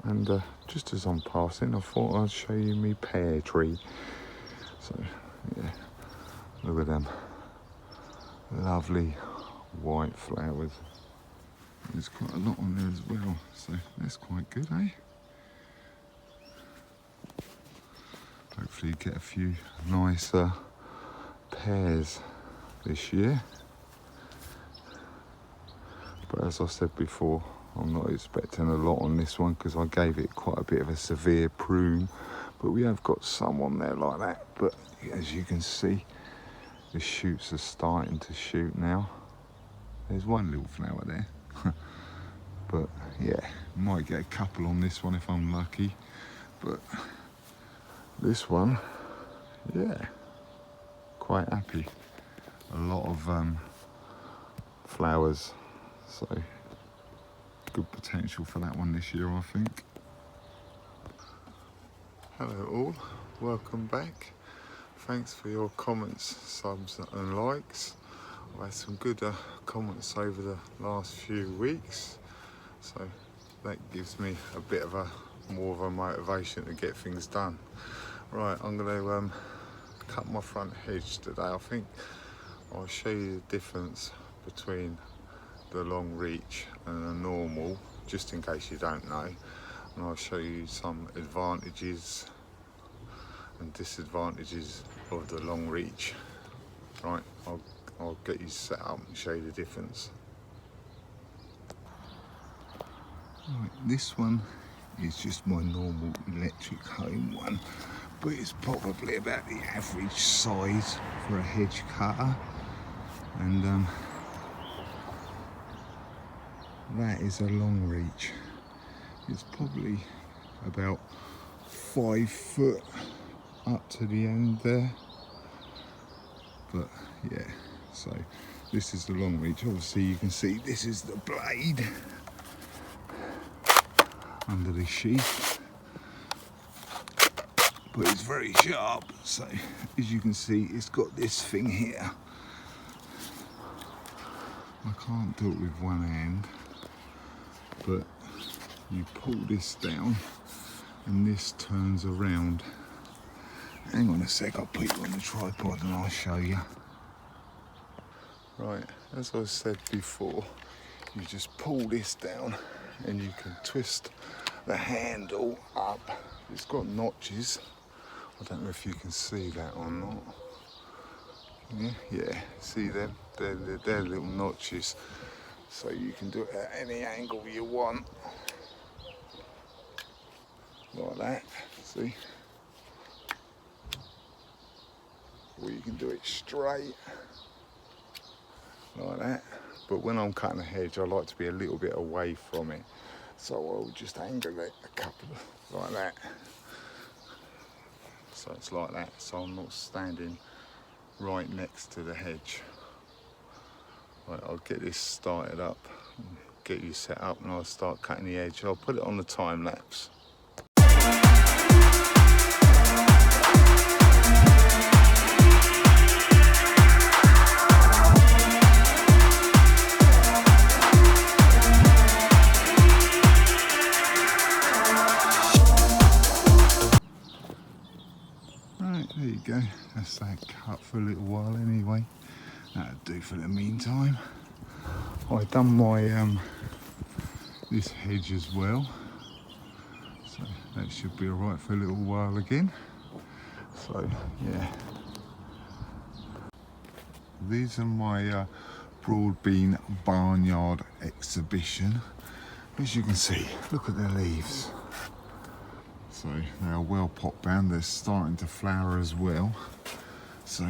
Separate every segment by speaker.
Speaker 1: And just as I'm passing, I thought I'd show you me pear tree. So yeah, look at them lovely white flowers. There's quite a lot on there as well, so that's quite good, eh? Hopefully you get a few nicer pears this year. But as I said before, I'm not expecting a lot on this one because I gave it quite a bit of a severe prune. But we have got some on there like that. But as you can see, the shoots are starting to shoot now. There's one little flower there. But yeah, might get a couple on this one if I'm lucky. But this one, yeah, quite happy. A lot of flowers, so good potential for that one this year, I think. Hello all, welcome back. Thanks for your comments, subs and likes. I've had some good comments over the last few weeks, so that gives me a bit of more of a motivation to get things done. Right, I'm going to cut my front hedge today. I think I'll show you the difference between the long reach and the normal, just in case you don't know, and I'll show you some advantages and disadvantages of the long reach. Right, I'll get you set up and show you the difference. Right, this one is just my normal electric home one, but it's probably about the average size for a hedge cutter, and that is a long reach. It's probably about 5 foot up to the end there, but yeah, so this is the long reach. Obviously you can see this is the blade under the sheath, but it's very sharp. So as you can see, it's got this thing here. I can't do it with one hand, but you pull this down and this turns around. Hang on a sec, I'll put you on the tripod and I'll show you. Right, as I said before, you just pull this down and you can twist the handle up. It's got notches. I don't know if you can see that or not. Yeah, see them? They're little notches. So you can do it at any angle you want. Like that, see? Or you can do it straight, like that. But when I'm cutting a hedge, I like to be a little bit away from it. So I'll just angle it a couple, like that. So it's like that, so I'm not standing right next to the hedge. Right, I'll get this started up, get you set up, and I'll start cutting the edge. I'll put it on the time lapse. Right, there you go. That's that cut for a little while anyway. That'll do for the meantime. I've done my this hedge as well, so that should be alright for a little while again. So yeah, these are my broad bean barnyard exhibition. As you can see, look at the leaves. So they are well pot bound. They're starting to flower as well. So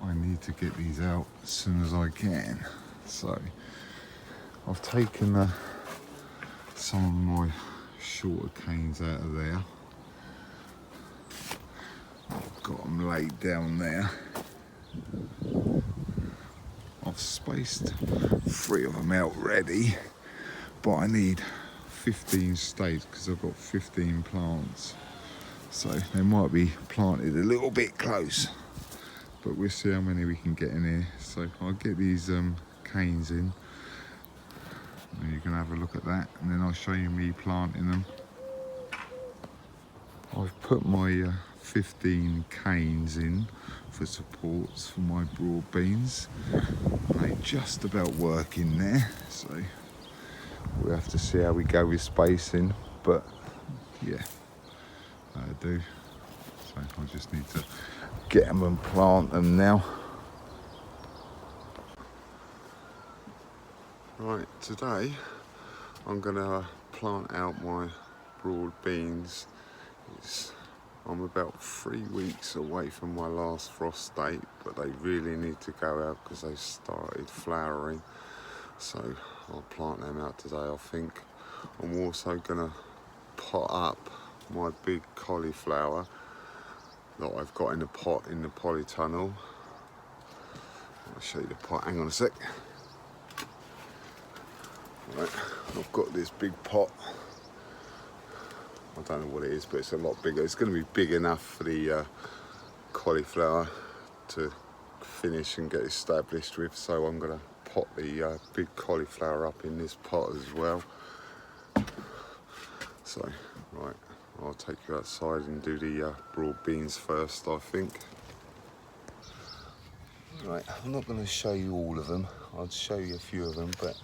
Speaker 1: I need to get these out as soon as I can. So I've taken some of my shorter canes out of there. I've got them laid down there. I've spaced 3 of them out ready, but I need 15 stakes because I've got 15 plants. So they might be planted a little bit close, but we'll see how many we can get in here. So I'll get these canes in and you can have a look at that, and then I'll show you me planting them. I've put my 15 canes in for supports for my broad beans. They just about work in there, so we'll have to see how we go with spacing, but yeah, that'll do. So I just need to get them and plant them now. Right, today I'm gonna plant out my broad beans. I'm about 3 weeks away from my last frost date, but they really need to go out because they've started flowering. So I'll plant them out today, I think. I'm also gonna pot up my big cauliflower that I've got in a pot in the polytunnel. I'll show you the pot, hang on a sec. Right, I've got this big pot. I don't know what it is, but it's a lot bigger. It's going to be big enough for the cauliflower to finish and get established with. So I'm going to pot the big cauliflower up in this pot as well. So, right, I'll take you outside and do the broad beans first, I think. Right, I'm not going to show you all of them. I'll show you a few of them, but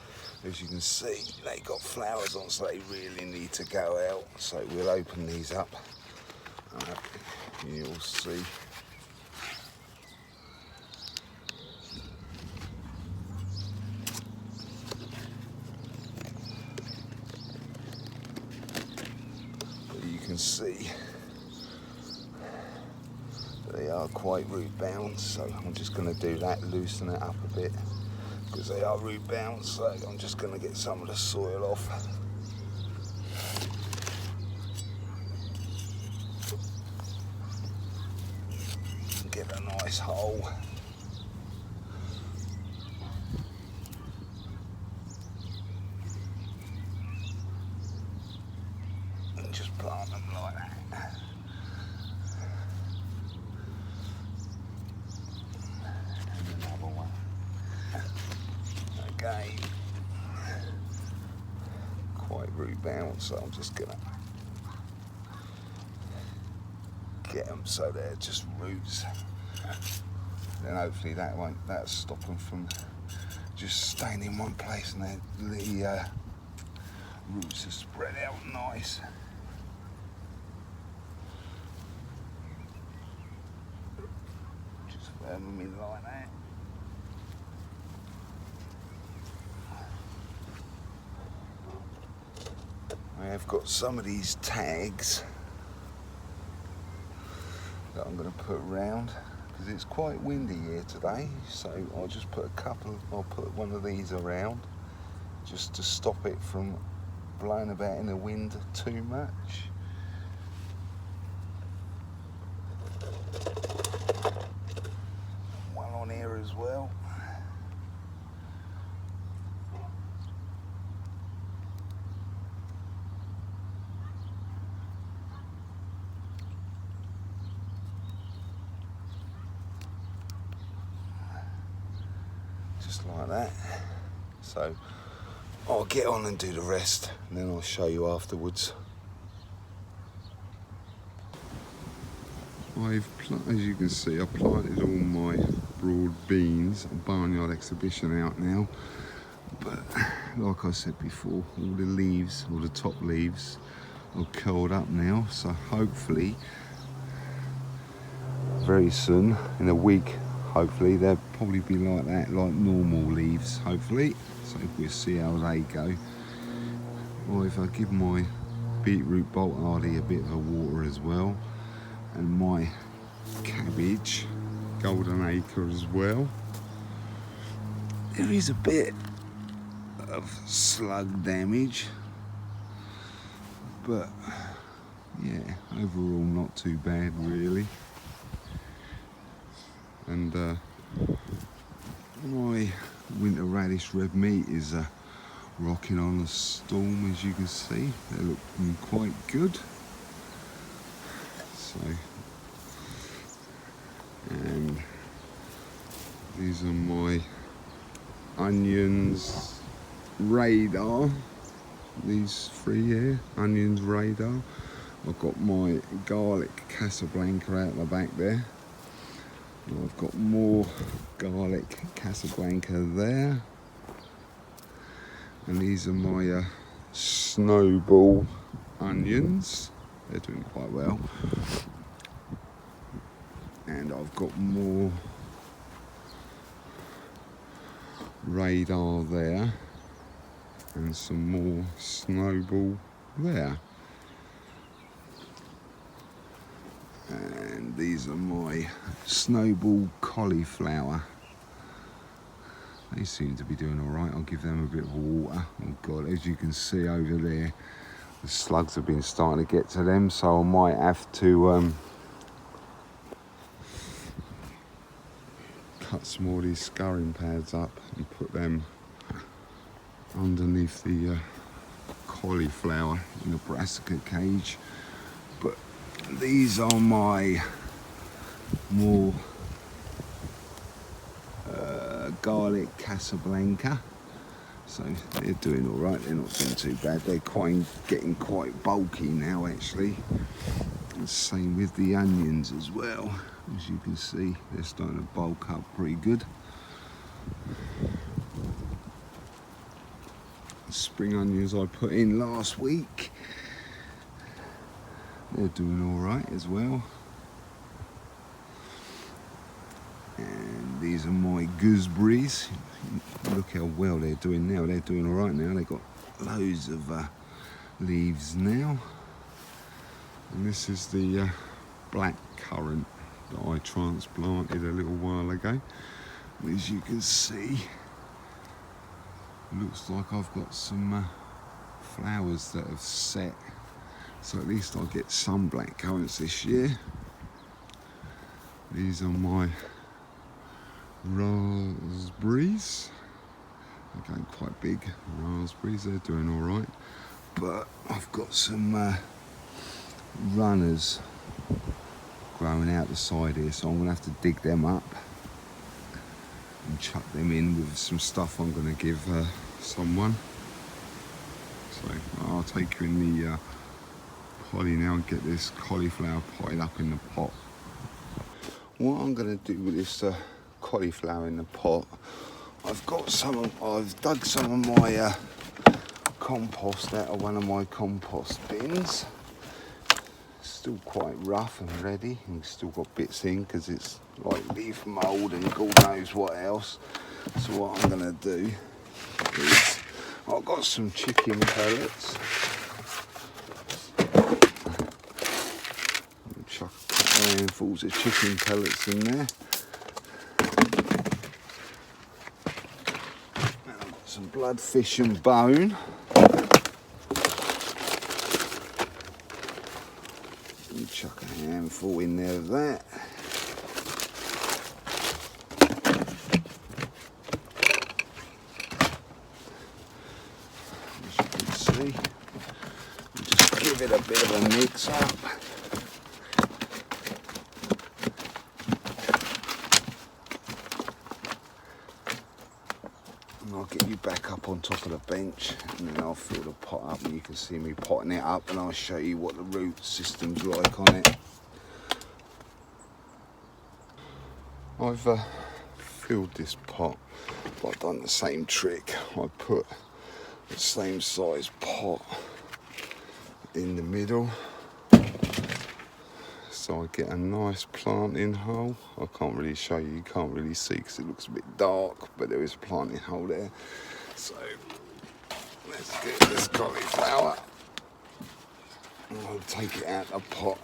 Speaker 1: as you can see, they got flowers on, so they really need to go out. So we'll open these up. You'll see. But you can see they are quite root bound, so I'm just going to do that, loosen it up a bit, because they are root bound. So I'm just going to get some of the soil off. Get a nice hole. And just plant them like that. And another one. Again, quite root bound, so I'm just gonna get them so they're just roots. Then hopefully that'll stop them from just staying in one place, and then the roots are spread out nice. Just firm them in like that. I have got some of these tags that I'm going to put around, because it's quite windy here today, so I'll just put I'll put one of these around just to stop it from blowing about in the wind too much. One on here as well. Just like that. So I'll get on and do the rest, and then I'll show you afterwards. As you can see, I've planted all my broad beans and barnyard exhibition out now, but like I said before, all the leaves, all the top leaves are curled up now, so hopefully very soon, in a week, hopefully they'll probably be like that, like normal leaves, hopefully. So we'll see how they go. Or if I give my beetroot bolt hardy a bit of a water as well, and my cabbage, golden acre as well. There is a bit of slug damage, but yeah, overall not too bad really. And my winter radish red meat is rocking on a storm, as you can see. They're looking quite good. So, and these are my onions radar. These three here, onions radar. I've got my garlic Casablanca out the back there. And I've got more garlic Casablanca there. And these are my snowball onions. They're doing quite well. And I've got more radar there. And some more snowball there. And these are my snowball cauliflower. They seem to be doing all right. I'll give them a bit of water. Oh God, as you can see over there, the slugs have been starting to get to them, so I might have to cut some more of these scurrying pads up and put them underneath the cauliflower in the brassica cage. But these are my more garlic Casablanca, so they're doing all right. They're not doing too bad. They're getting quite bulky now, actually. The same with the onions as well. As you can see, they're starting to bulk up pretty good. The spring onions I put in last week, they're doing all right as well. And these are my gooseberries. Look how well they're doing now. They're doing all right now. They've got loads of leaves now. And this is the black currant that I transplanted a little while ago. As you can see, looks like I've got some flowers that have set. So at least I'll get some black currants this year. These are my raspberries. They're going quite big. Raspberries, they're doing all right. But I've got some runners growing out the side here, so I'm going to have to dig them up and chuck them in with some stuff I'm going to give someone. So I'll take you in the potty now and get this cauliflower potted up in the pot. What I'm going to do with this cauliflower in the pot, I've dug some of my compost out of one of my compost bins. Still quite rough and ready, and still got bits in because it's like leaf mould and God knows what else. So what I'm going to do is, I've got some chicken pellets. Chuck a couple of handfuls of chicken pellets in there. And I've got some bloodfish and bone. And chuck a handful in there of that. As you can see, just give it a bit of a mix up. And I'll get you back up on top of the bench, and then I'll fill the pot up and you can see me potting it up, and I'll show you what the root system's like on it. I've filled this pot, but I've done the same trick. I put the same size pot in the middle, so I get a nice planting hole. I can't really show you, you can't really see because it looks a bit dark, but there is a planting hole there. So let's get this cauliflower, and I'll take it out of the pot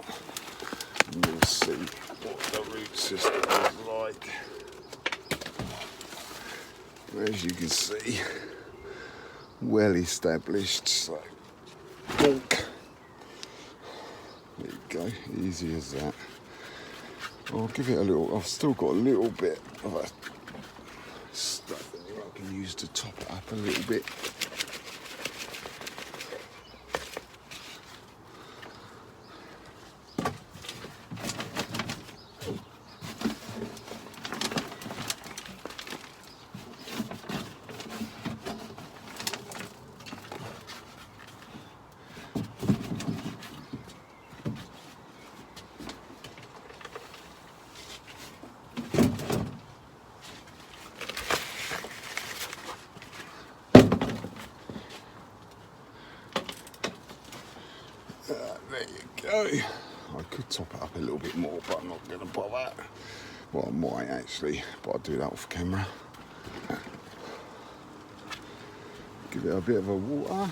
Speaker 1: and you'll see what the root system is like. As you can see, well established, so bonk. There you go, easy as that. I'll give it a little, I've still got a little bit of a stuff in here I can use to top it up a little bit. There you go. I could top it up a little bit more, but I'm not going to bother. Well, I might actually, but I'll do that off camera. Give it a bit of a water.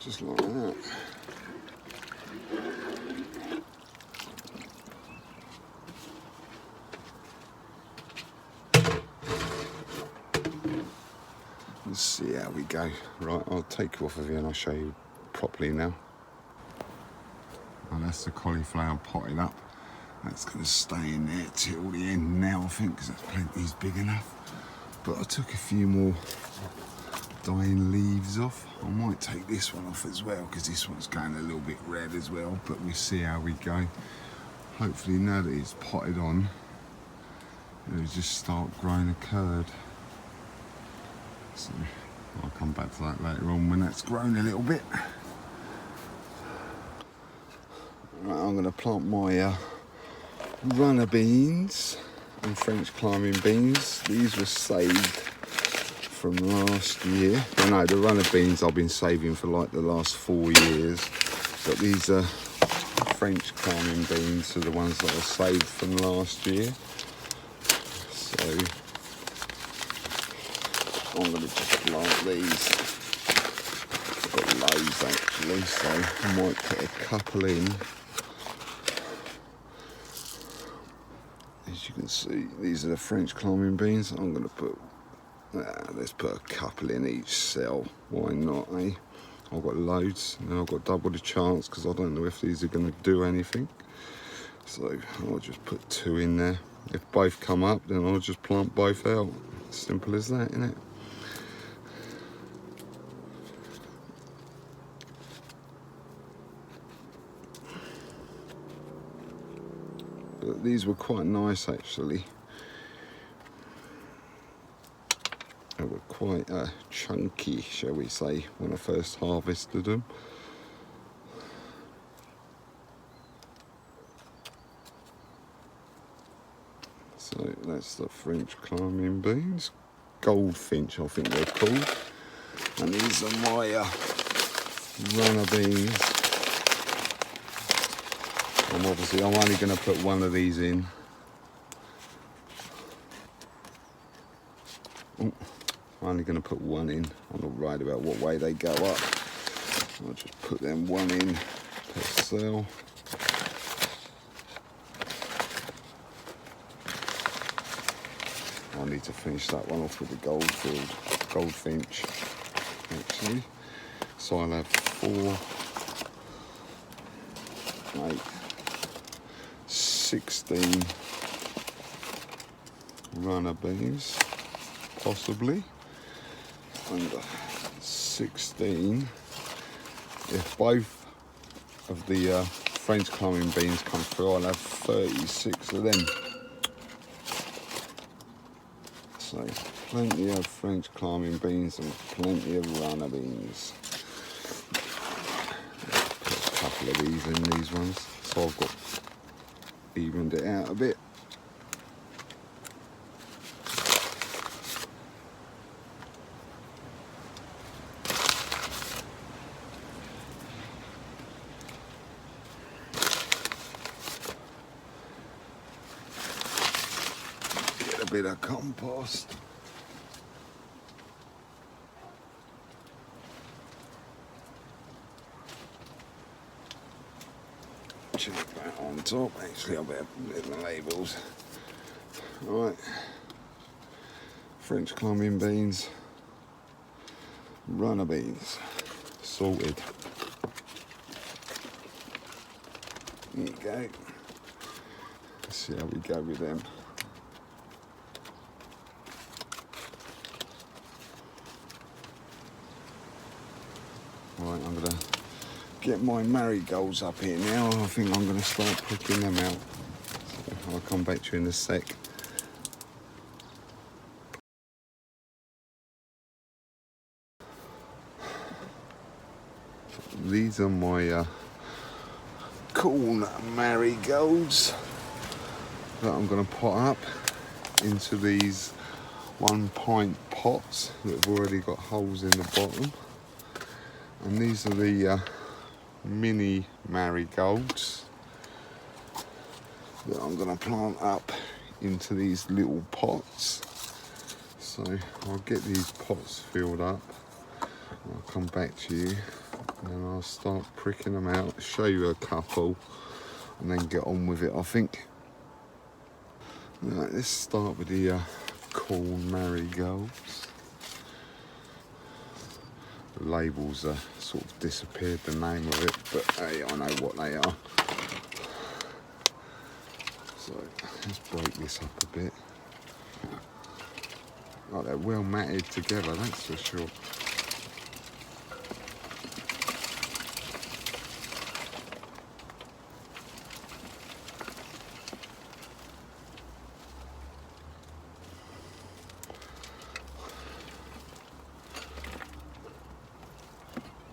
Speaker 1: Just like that. Let's see how we go. Right, I'll take you off of here and I'll show you properly now. And that's the cauliflower potted up. That's going to stay in there till the end now, I think, because that's plenty's big enough. But I took a few more dying leaves off. I might take this one off as well, because this one's going a little bit red as well. But we'll see how we go. Hopefully now that it's potted on, it'll just start growing a curd. So I'll come back to that later on when that's grown a little bit. Right, I'm going to plant my runner beans and French climbing beans. These were saved from last year. I know the runner beans I've been saving for like the last 4 years, but these are French climbing beans are the ones that I saved from last year. So I'm going to just plant these. I've got loads actually, so I might put a couple in. As you can see, these are the French climbing beans. I'm going to put, let's put a couple in each cell. Why not, eh? I've got loads. Now I've got double the chance because I don't know if these are going to do anything. So I'll just put 2 in there. If both come up, then I'll just plant both out. Simple as that, isn't it? But these were quite nice actually. They were quite chunky, shall we say, when I first harvested them. So that's the French climbing beans. Goldfinch, I think they're called. And these are my runner beans. I'm only going to put one of these in. Oh, I'm only going to put one in. I'm not right about what way they go up. I'll just put them one in per cell. I need to finish that one off with the goldfinch, actually. So I'll have 4, 8, 16 runner beans, possibly, and 16. If both of the French climbing beans come through, I'll have 36 of them. So plenty of French climbing beans and plenty of runner beans. Put a couple of these in these ones, so I've got evened it out a bit. Get a bit of compost. Chuck that on top. Actually, I'll better put the labels. Right, French climbing beans, runner beans, sorted. There you go. Let's see how we go with them. Right, I'm gonna get my marigolds up here now. I think I'm gonna start picking them out. So I'll come back to you in a sec. These are my corn marigolds that I'm going to pot up. into these 1 pint pots that have already got holes in the bottom. And these are the mini marigolds that I'm going to plant up into these little pots. So I'll get these pots filled up, I'll come back to you and I'll start pricking them out, show you a couple and then get on with it, I think. Right, let's start with the corn marigolds. The labels sort of disappeared, the name of it, but hey, I know what they are. So let's break this up a bit. Oh, they're well matted together, that's for sure.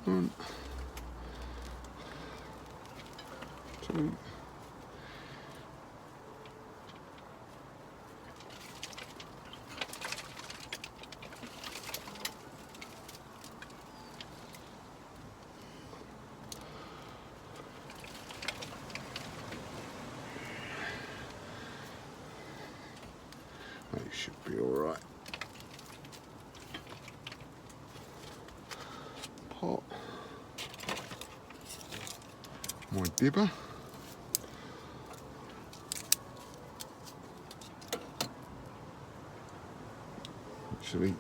Speaker 1: One, two. They should be all right. Pot. My dibber. Actually,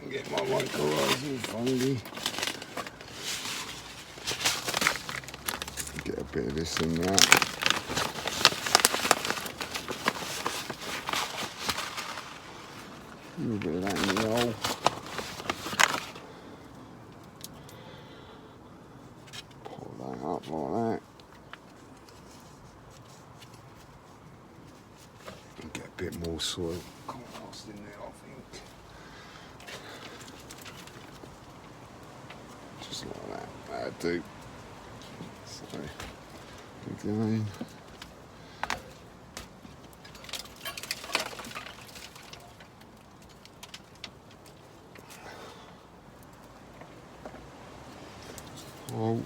Speaker 1: get my mycorrhizal fungi. Get a bit of this and that. A little bit of that in the hole. Pull that up like that. And get a bit more soil compost in there, I think. Just like that. That'll do. So, again. Oh.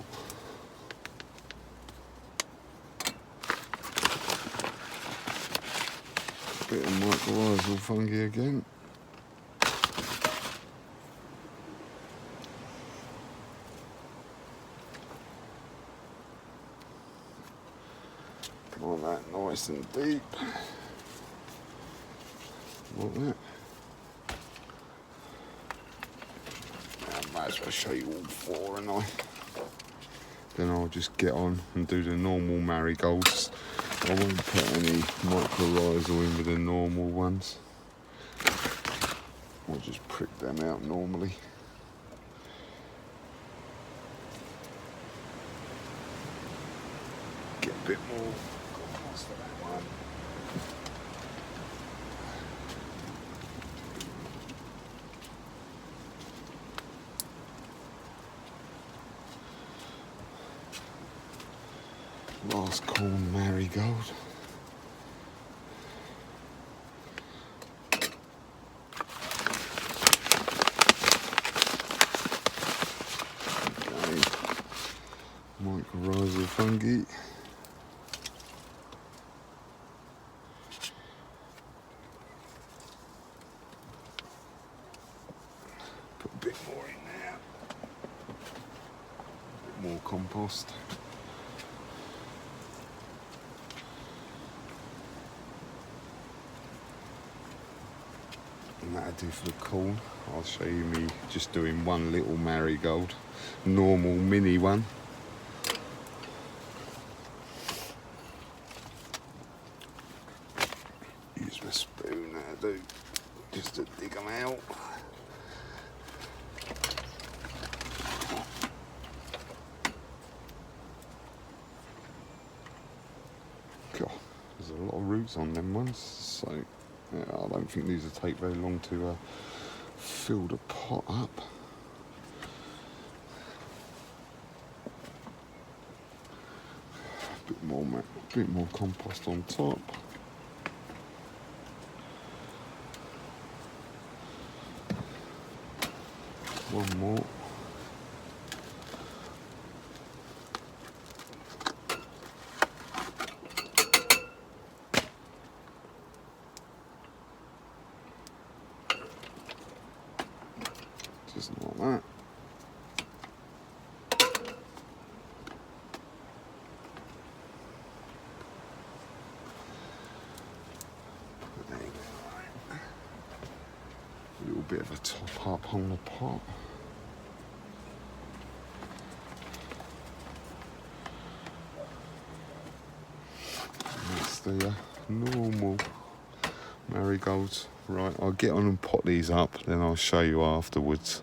Speaker 1: Bit of mycorrhizal fungi again. Plant that nice and deep. Like that. I might as well show you all four, and then I'll just get on and do the normal marigolds. I won't put any mycorrhizal in with the normal ones. I'll just prick them out normally. Get a bit more compost of that one. Last corn marigold. Okay. Mycorrhizal fungi. Put a bit more in there. A bit more compost. And that'll do for the corn. I'll show you me just doing one little marigold, normal mini one. Use my spoon, that'll do, just to dig them out. God, there's a lot of roots on them ones, so yeah, I don't think these will take very long to fill the pot up. A bit more compost on top. one more. Just like that. A little bit of a top up on the pot. And that's the normal marigolds. Right, I'll get on and pot these up, then I'll show you afterwards.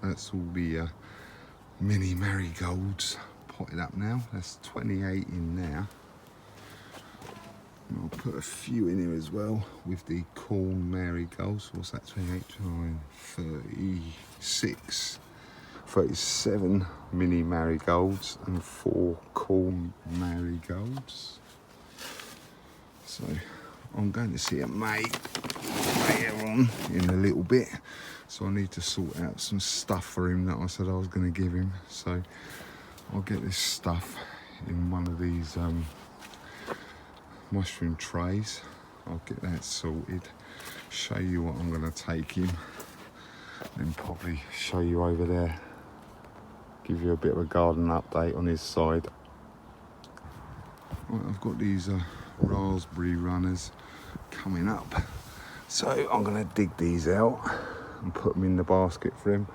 Speaker 1: That's all the mini marigolds potted up now. That's 28 in there. And I'll put a few in here as well with the corn marigolds. What's that? 28, 29, 36, 37 mini marigolds and 4 corn marigolds. So I'm going to see a mate later on in a little bit. So I need to sort out some stuff for him that I said I was going to give him. So I'll get this stuff in one of these mushroom trays. I'll get that sorted, show you what I'm going to take him, then probably show you over there, give you a bit of a garden update on his side. Right, I've got these raspberry runners coming up, so I'm going to dig these out and put them in the basket for him.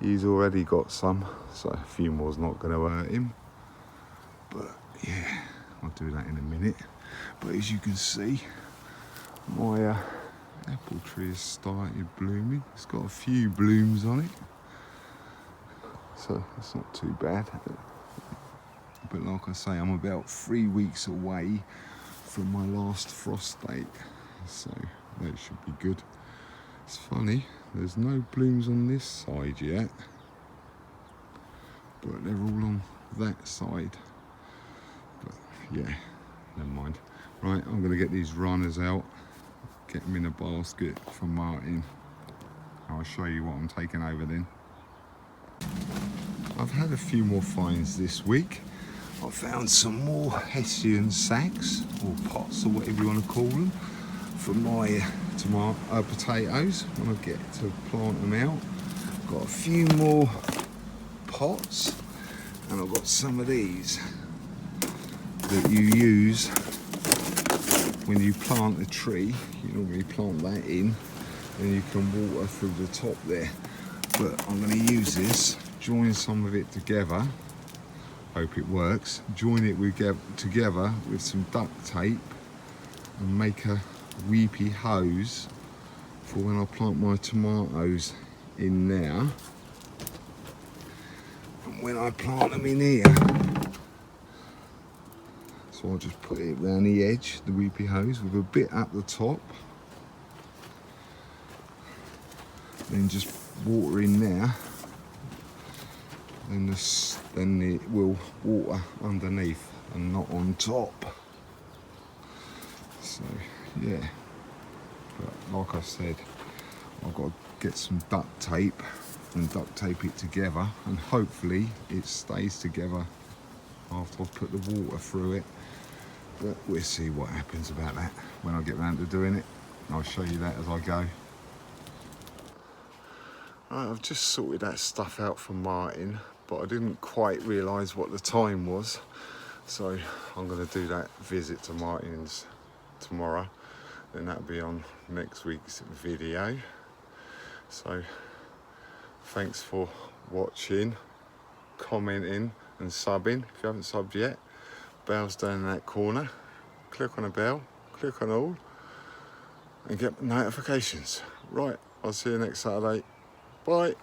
Speaker 1: He's already got some, so a few more's not going to hurt him, but yeah, I'll do that in a minute. But as you can see, my apple tree has started blooming. It's got a few blooms on it, so it's not too bad. But like I say, I'm about 3 weeks away from my last frost date, so that should be good. It's funny, there's no blooms on this side yet, but they're all on that side. But yeah, never mind. Right, I'm going to get these runners out, get them in a basket for Martin. I'll show you what I'm taking over then. I've had a few more finds this week. I found some more Hessian sacks, or pots, or whatever you want to call them, for my potatoes when I get to plant them out. Got a few more pots, and I've got some of these that you use when you plant a tree. You normally plant that in, and you can water through the top there. But I'm going to use this, join some of it together, hope it works, join it together with some duct tape and make a weepy hose for when I plant my tomatoes in there. And when I plant them in here, so I'll just put it around the edge, the weepy hose, with a bit at the top. Then just water in there. Then it will water underneath and not on top. So yeah, but like I said, I've got to get some duct tape and duct tape it together, and hopefully it stays together after I've put the water through it. But we'll see what happens about that when I get round to doing it. I'll show you that as I go. Right, I've just sorted that stuff out for Martin, but I didn't quite realise what the time was. So I'm going to do that visit to Martin's tomorrow. Then that'll be on next week's video. So thanks for watching, commenting and subbing. If you haven't subbed yet, bell's down in that corner. Click on the bell, click on all, and get notifications. Right, I'll see you next Saturday. Bye.